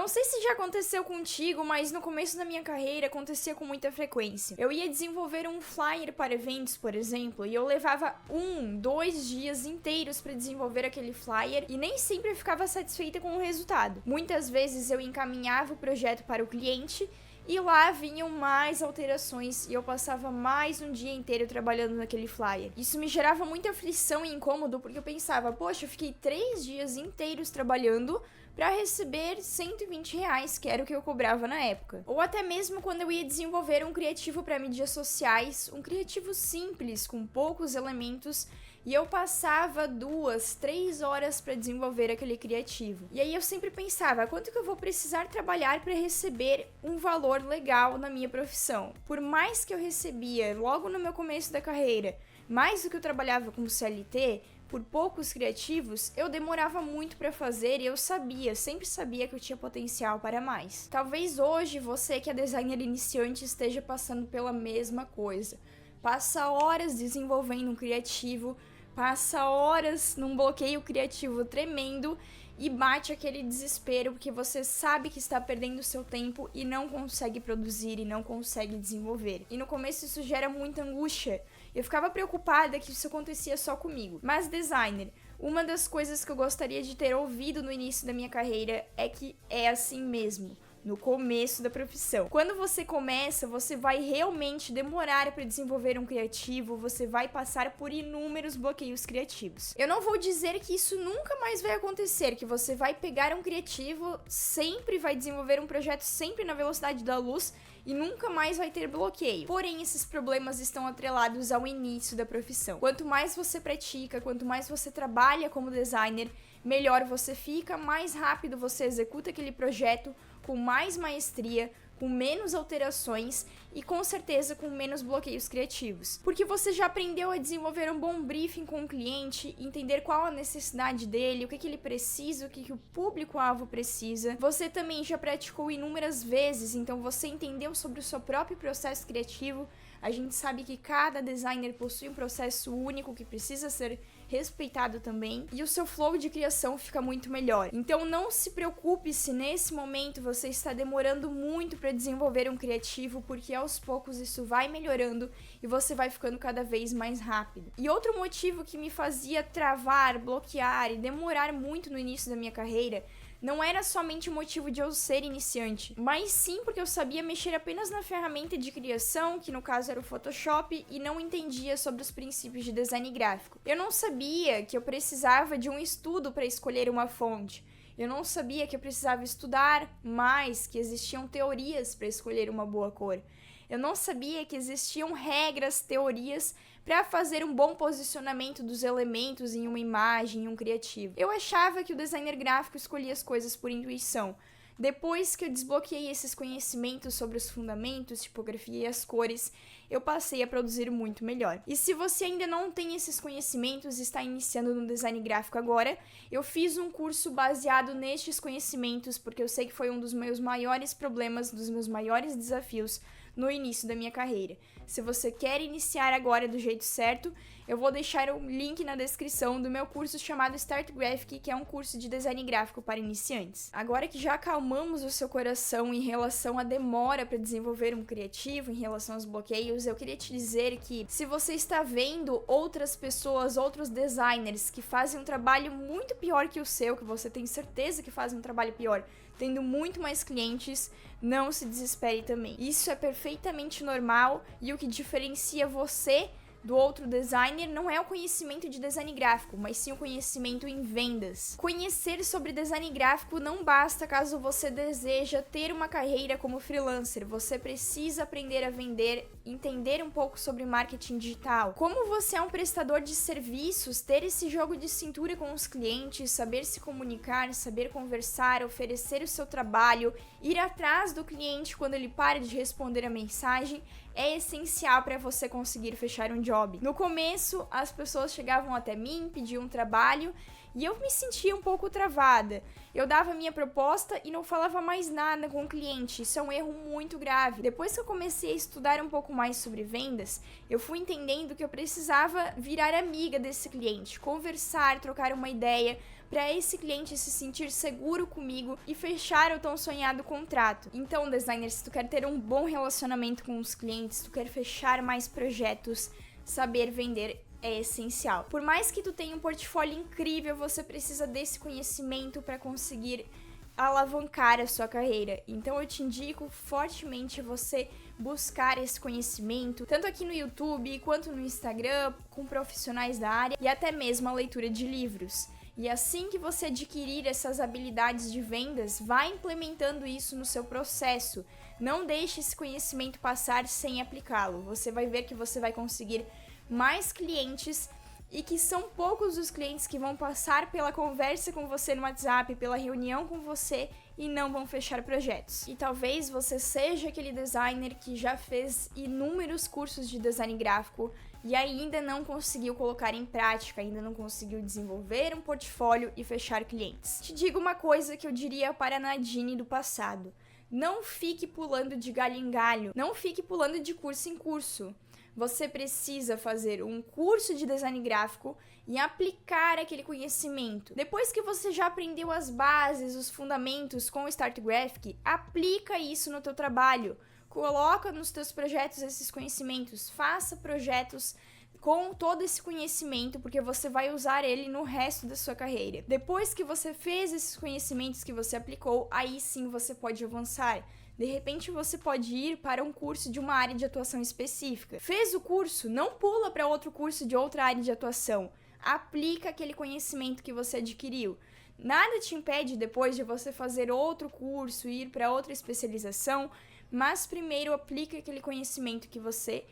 não sei se já aconteceu contigo, mas no começo da minha carreira acontecia com muita frequência. Eu ia desenvolver um flyer para eventos, por exemplo, e eu levava 2 dias inteiros para desenvolver aquele flyer e nem sempre eu ficava satisfeita com o resultado. Muitas vezes eu encaminhava o projeto para o cliente e lá vinham mais alterações e eu passava mais um dia inteiro trabalhando naquele flyer. Isso me gerava muita aflição e incômodo porque eu pensava, poxa, eu fiquei 3 dias inteiros trabalhando para receber R$120, que era o que eu cobrava na época. Ou até mesmo quando eu ia desenvolver um criativo para mídias sociais, um criativo simples, com poucos elementos, e eu passava 2, 3 horas para desenvolver aquele criativo. E aí eu sempre pensava, quanto que eu vou precisar trabalhar para receber um valor legal na minha profissão? Por mais que eu recebia, logo no meu começo da carreira, mais do que eu trabalhava como CLT, por poucos criativos, eu demorava muito para fazer e eu sempre sabia que eu tinha potencial para mais. Talvez hoje você que é designer iniciante esteja passando pela mesma coisa. Passa horas desenvolvendo um criativo, passa horas num bloqueio criativo tremendo e bate aquele desespero porque você sabe que está perdendo seu tempo e não consegue produzir e não consegue desenvolver. E no começo isso gera muita angústia. Eu ficava preocupada que isso acontecia só comigo. Mas designer, uma das coisas que eu gostaria de ter ouvido no início da minha carreira é que é assim mesmo. No começo da profissão. Quando você começa, você vai realmente demorar para desenvolver um criativo, você vai passar por inúmeros bloqueios criativos. Eu não vou dizer que isso nunca mais vai acontecer, que você vai pegar um criativo, sempre vai desenvolver um projeto sempre na velocidade da luz e nunca mais vai ter bloqueio. Porém, esses problemas estão atrelados ao início da profissão. Quanto mais você pratica, quanto mais você trabalha como designer, melhor você fica, mais rápido você executa aquele projeto, com mais maestria, com menos alterações e com certeza com menos bloqueios criativos. Porque você já aprendeu a desenvolver um bom briefing com o cliente, entender qual a necessidade dele, o que ele precisa, o que o público-alvo precisa. Você também já praticou inúmeras vezes, então você entendeu sobre o seu próprio processo criativo. A gente sabe que cada designer possui um processo único que precisa ser respeitado também, e o seu flow de criação fica muito melhor. Então não se preocupe se nesse momento você está demorando muito para desenvolver um criativo, porque aos poucos isso vai melhorando e você vai ficando cada vez mais rápido. E outro motivo que me fazia travar, bloquear e demorar muito no início da minha carreira não era somente o motivo de eu ser iniciante, mas sim porque eu sabia mexer apenas na ferramenta de criação, que no caso era o Photoshop, e não entendia sobre os princípios de design gráfico. Eu não sabia que eu precisava de um estudo para escolher uma fonte. Eu não sabia que eu precisava estudar mais, que existiam teorias para escolher uma boa cor. Eu não sabia que existiam regras, teorias para fazer um bom posicionamento dos elementos em uma imagem, em um criativo. Eu achava que o designer gráfico escolhia as coisas por intuição. Depois que eu desbloqueei esses conhecimentos sobre os fundamentos, tipografia e as cores, eu passei a produzir muito melhor. E se você ainda não tem esses conhecimentos e está iniciando no design gráfico agora, eu fiz um curso baseado nestes conhecimentos, porque eu sei que foi um dos meus maiores problemas, dos meus maiores desafios no início da minha carreira. Se você quer iniciar agora do jeito certo, eu vou deixar o link na descrição do meu curso chamado Start Graphic, que é um curso de design gráfico para iniciantes. Agora que já acalmamos o seu coração em relação à demora para desenvolver um criativo, em relação aos bloqueios, eu queria te dizer que se você está vendo outras pessoas, outros designers que fazem um trabalho muito pior que o seu, que você tem certeza que fazem um trabalho pior, tendo muito mais clientes, não se desespere também. Isso é perfeitamente normal e o que diferencia você do outro designer não é o conhecimento de design gráfico, mas sim o conhecimento em vendas. Conhecer sobre design gráfico não basta caso você deseja ter uma carreira como freelancer. Você precisa aprender a vender, entender um pouco sobre marketing digital. Como você é um prestador de serviços, ter esse jogo de cintura com os clientes, saber se comunicar, saber conversar, oferecer o seu trabalho, ir atrás do cliente quando ele para de responder a mensagem, é essencial para você conseguir fechar um job. No começo, as pessoas chegavam até mim, pediam um trabalho e eu me sentia um pouco travada. Eu dava minha proposta e não falava mais nada com o cliente. Isso é um erro muito grave. Depois que eu comecei a estudar um pouco mais sobre vendas, eu fui entendendo que eu precisava virar amiga desse cliente, conversar, trocar uma ideia, para esse cliente se sentir seguro comigo e fechar o tão sonhado contrato. Então, designer, se tu quer ter um bom relacionamento com os clientes, tu quer fechar mais projetos, saber vender é essencial. Por mais que tu tenha um portfólio incrível, você precisa desse conhecimento para conseguir alavancar a sua carreira. Então eu te indico fortemente você buscar esse conhecimento, tanto aqui no YouTube quanto no Instagram, com profissionais da área e até mesmo a leitura de livros. E assim que você adquirir essas habilidades de vendas, vá implementando isso no seu processo. Não deixe esse conhecimento passar sem aplicá-lo. Você vai ver que você vai conseguir mais clientes e que são poucos os clientes que vão passar pela conversa com você no WhatsApp, pela reunião com você e não vão fechar projetos. E talvez você seja aquele designer que já fez inúmeros cursos de design gráfico e ainda não conseguiu colocar em prática, ainda não conseguiu desenvolver um portfólio e fechar clientes. Te digo uma coisa que eu diria para a Nadine do passado: não fique pulando de galho em galho, não fique pulando de curso em curso. Você precisa fazer um curso de design gráfico e aplicar aquele conhecimento. Depois que você já aprendeu as bases, os fundamentos com o Start Graphic, aplica isso no teu trabalho. Coloca nos teus projetos esses conhecimentos. Faça projetos com todo esse conhecimento, porque você vai usar ele no resto da sua carreira. Depois que você fez esses conhecimentos que você aplicou, aí sim você pode avançar. De repente você pode ir para um curso de uma área de atuação específica. Fez o curso, não pula para outro curso de outra área de atuação. Aplica aquele conhecimento que você adquiriu. Nada te impede depois de você fazer outro curso, ir para outra especialização, mas primeiro aplica aquele conhecimento que você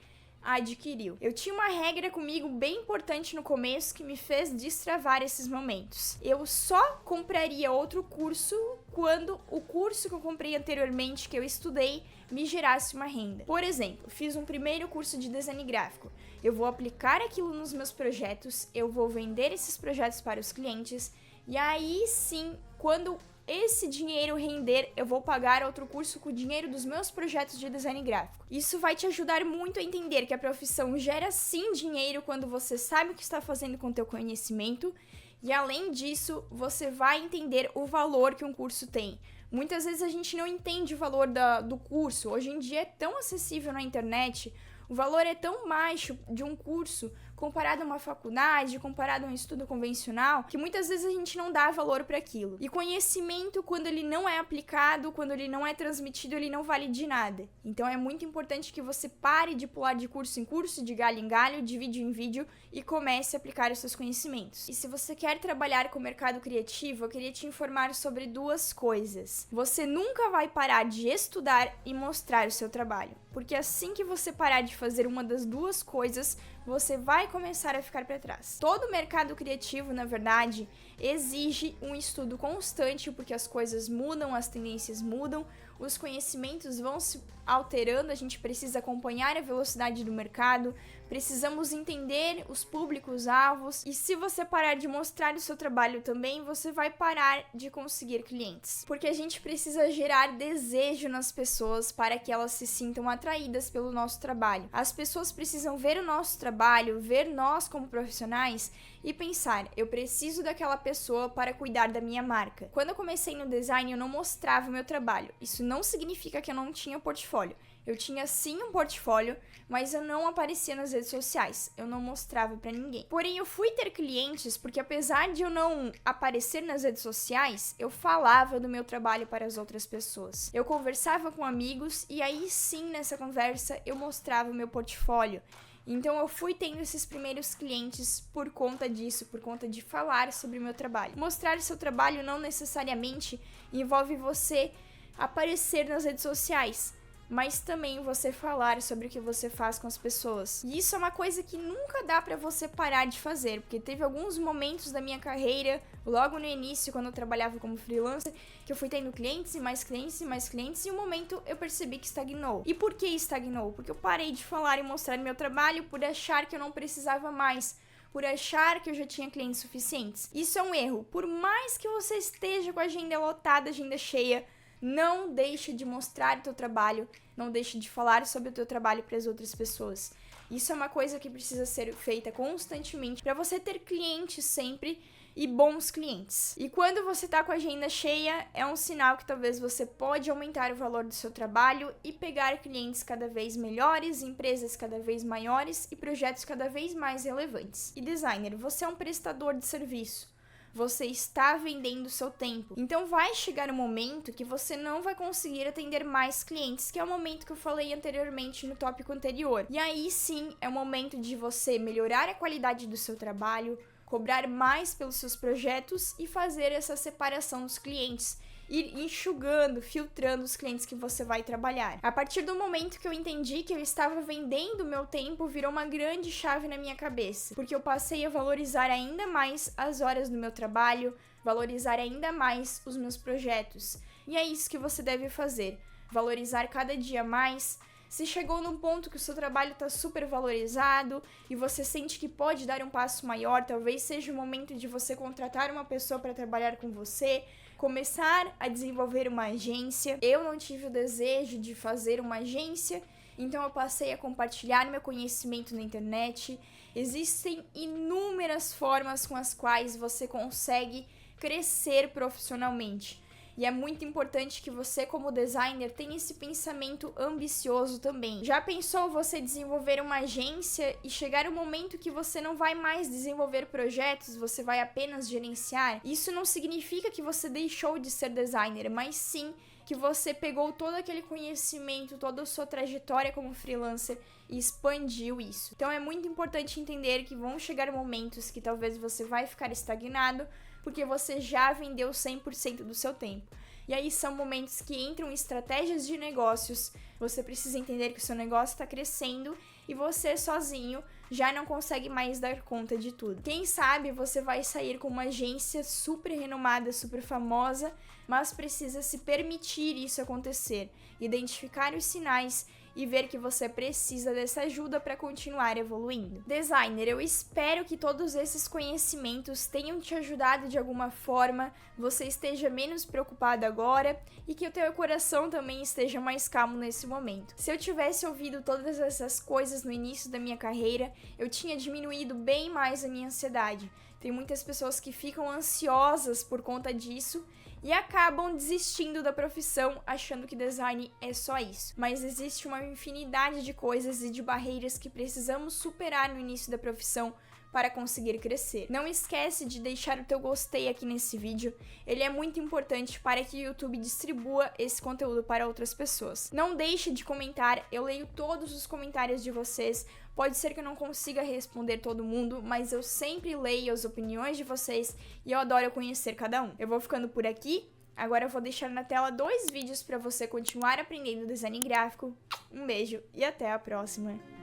adquiriu. Eu tinha uma regra comigo bem importante no começo que me fez destravar esses momentos. Eu só compraria outro curso quando o curso que eu comprei anteriormente, que eu estudei, me gerasse uma renda. Por exemplo, fiz um primeiro curso de design gráfico. Eu vou aplicar aquilo nos meus projetos, eu vou vender esses projetos para os clientes, e aí sim, quando esse dinheiro render, eu vou pagar outro curso com o dinheiro dos meus projetos de design gráfico. Isso vai te ajudar muito a entender que a profissão gera sim dinheiro quando você sabe o que está fazendo com o teu conhecimento, e além disso, você vai entender o valor que um curso tem. Muitas vezes a gente não entende o valor do curso. Hoje em dia é tão acessível na internet, o valor é tão baixo de um curso comparado a uma faculdade, comparado a um estudo convencional, que muitas vezes a gente não dá valor para aquilo. E conhecimento, quando ele não é aplicado, quando ele não é transmitido, ele não vale de nada. Então é muito importante que você pare de pular de curso em curso, de galho em galho, de vídeo em vídeo e comece a aplicar os seus conhecimentos. E se você quer trabalhar com o mercado criativo, eu queria te informar sobre duas coisas. Você nunca vai parar de estudar e mostrar o seu trabalho, porque assim que você parar de fazer uma das duas coisas, você vai começar a ficar para trás. Todo mercado criativo, na verdade, exige um estudo constante, porque as coisas mudam, as tendências mudam, os conhecimentos vão se alterando, a gente precisa acompanhar a velocidade do mercado, precisamos entender os públicos-alvos, e se você parar de mostrar o seu trabalho também, você vai parar de conseguir clientes. Porque a gente precisa gerar desejo nas pessoas para que elas se sintam atraídas pelo nosso trabalho. As pessoas precisam ver o nosso trabalho, ver nós como profissionais e pensar, eu preciso daquela pessoa para cuidar da minha marca. Quando eu comecei no design, eu não mostrava o meu trabalho. Isso não significa que eu não tinha portfólio. Eu tinha sim um portfólio, mas eu não aparecia nas redes sociais. Eu não mostrava pra ninguém. Porém, eu fui ter clientes porque, apesar de eu não aparecer nas redes sociais, eu falava do meu trabalho para as outras pessoas. Eu conversava com amigos e aí sim, nessa conversa, eu mostrava o meu portfólio. Então eu fui tendo esses primeiros clientes por conta disso, por conta de falar sobre o meu trabalho. Mostrar seu trabalho não necessariamente envolve você aparecer nas redes sociais, mas também você falar sobre o que você faz com as pessoas. E isso é uma coisa que nunca dá pra você parar de fazer, porque teve alguns momentos da minha carreira, logo no início, quando eu trabalhava como freelancer, que eu fui tendo clientes e mais clientes e mais clientes, e um momento eu percebi que estagnou. E por que estagnou? Porque eu parei de falar e mostrar meu trabalho por achar que eu não precisava mais, por achar que eu já tinha clientes suficientes. Isso é um erro. Por mais que você esteja com a agenda lotada, agenda cheia, não deixe de mostrar o teu trabalho, não deixe de falar sobre o teu trabalho para as outras pessoas. Isso é uma coisa que precisa ser feita constantemente para você ter clientes sempre e bons clientes. E quando você tá com a agenda cheia, é um sinal que talvez você pode aumentar o valor do seu trabalho e pegar clientes cada vez melhores, empresas cada vez maiores e projetos cada vez mais relevantes. E designer, você é um prestador de serviço. Você está vendendo seu tempo. Então vai chegar um momento que você não vai conseguir atender mais clientes, que é o momento que eu falei anteriormente no tópico anterior. E aí sim é o momento de você melhorar a qualidade do seu trabalho, cobrar mais pelos seus projetos e fazer essa separação dos clientes. Ir enxugando, filtrando os clientes que você vai trabalhar. A partir do momento que eu entendi que eu estava vendendo meu tempo, virou uma grande chave na minha cabeça, porque eu passei a valorizar ainda mais as horas do meu trabalho, valorizar ainda mais os meus projetos. E é isso que você deve fazer, valorizar cada dia mais. Se chegou num ponto que o seu trabalho está super valorizado e você sente que pode dar um passo maior, talvez seja o momento de você contratar uma pessoa para trabalhar com você, começar a desenvolver uma agência. Eu não tive o desejo de fazer uma agência, então eu passei a compartilhar meu conhecimento na internet. Existem inúmeras formas com as quais você consegue crescer profissionalmente. E é muito importante que você, como designer, tenha esse pensamento ambicioso também. Já pensou você desenvolver uma agência e chegar um momento que você não vai mais desenvolver projetos, você vai apenas gerenciar? Isso não significa que você deixou de ser designer, mas sim que você pegou todo aquele conhecimento, toda a sua trajetória como freelancer e expandiu isso. Então é muito importante entender que vão chegar momentos que talvez você vai ficar estagnado, porque você já vendeu 100% do seu tempo. E aí são momentos que entram estratégias de negócios. Você precisa entender que o seu negócio está crescendo e você sozinho já não consegue mais dar conta de tudo. Quem sabe você vai sair com uma agência super renomada, super famosa, mas precisa se permitir isso acontecer, identificar os sinais e ver que você precisa dessa ajuda para continuar evoluindo. Designer, eu espero que todos esses conhecimentos tenham te ajudado de alguma forma, você esteja menos preocupado agora e que o teu coração também esteja mais calmo nesse momento. Se eu tivesse ouvido todas essas coisas no início da minha carreira, eu tinha diminuído bem mais a minha ansiedade. Tem muitas pessoas que ficam ansiosas por conta disso e acabam desistindo da profissão achando que design é só isso. Mas existe uma infinidade de coisas e de barreiras que precisamos superar no início da profissão para conseguir crescer. Não esquece de deixar o teu gostei aqui nesse vídeo, ele é muito importante para que o YouTube distribua esse conteúdo para outras pessoas. Não deixe de comentar, eu leio todos os comentários de vocês, pode ser que eu não consiga responder todo mundo, mas eu sempre leio as opiniões de vocês e eu adoro conhecer cada um. Eu vou ficando por aqui, agora eu vou deixar na tela 2 vídeos para você continuar aprendendo design gráfico. Um beijo e até a próxima!